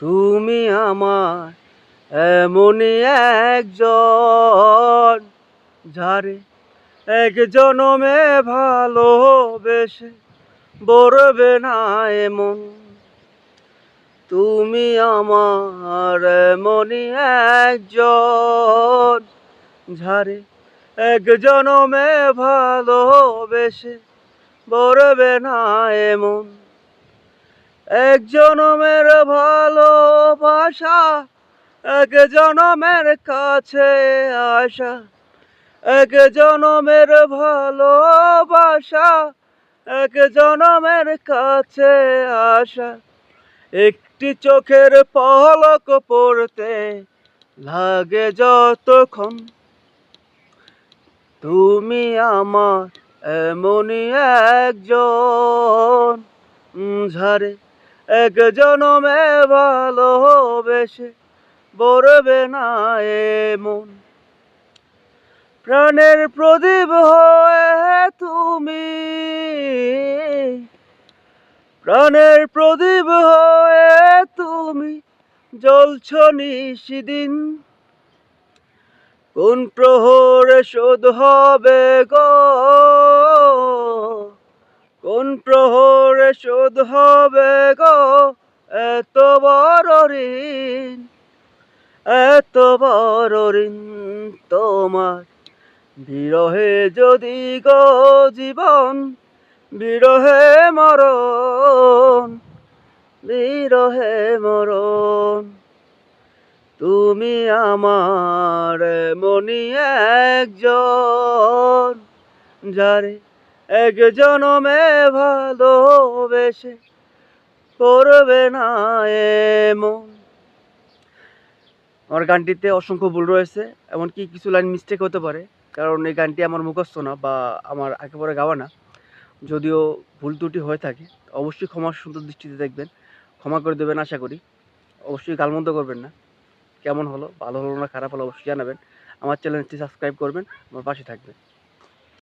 তুমি আমার এমনই একজন, যারে এক জনমে ভালোবেসে বরবে না এমন। তুমি আমার এমনই একজন, যারে এক জনমে ভালোবেসে বরবে না এমন। এক জনমের ভালোবাসা, এক জনমের কাছে আসা, এক জনমের ভালোবাসা, এক জনমের কাছে আসা। একটি চোখের পলক পড়তে লাগে যতক্ষণ। তুমি আমার এমনই একজন, যারে এক জনমে ভালোবেসে বরবে না এমন। প্রাণের প্রদীপ হয়ে তুমি, প্রাণের প্রদীপ হয়ে তুমি জ্বলছ নিশিদিন। কোন প্রহরে শোধ হবে গো, কোন প্রহরে শোধ হবে গো এত বড় ঋণ, এত বড় ঋণ। তোমার বিরহে যদি গো জীবন, বিরহে মরণ, বিরহে মরণ। তুমি আমার এমনই একজন, যারে এক জনমে ভালোবেসে করবে না এমন। আমার গানটিতে অসংখ্য ভুল রয়েছে, এমনকি কিছু লাইন মিস্টেক হতে পারে, কারণ এই গানটি আমার মুখস্থ না বা আমার একেবারে গাওয়া না। যদিও ভুল ত্রুটি হয়ে থাকে, অবশ্যই ক্ষমা সুন্দর দৃষ্টিতে দেখবেন, ক্ষমা করে দেবেন আশা করি। অবশ্যই গালমন্দ করবেন না। কেমন হলো, ভালো হলো না খারাপ হলো অবশ্যই জানাবেন। আমার চ্যানেলটি সাবস্ক্রাইব করবেন, আমার পাশে থাকবেন।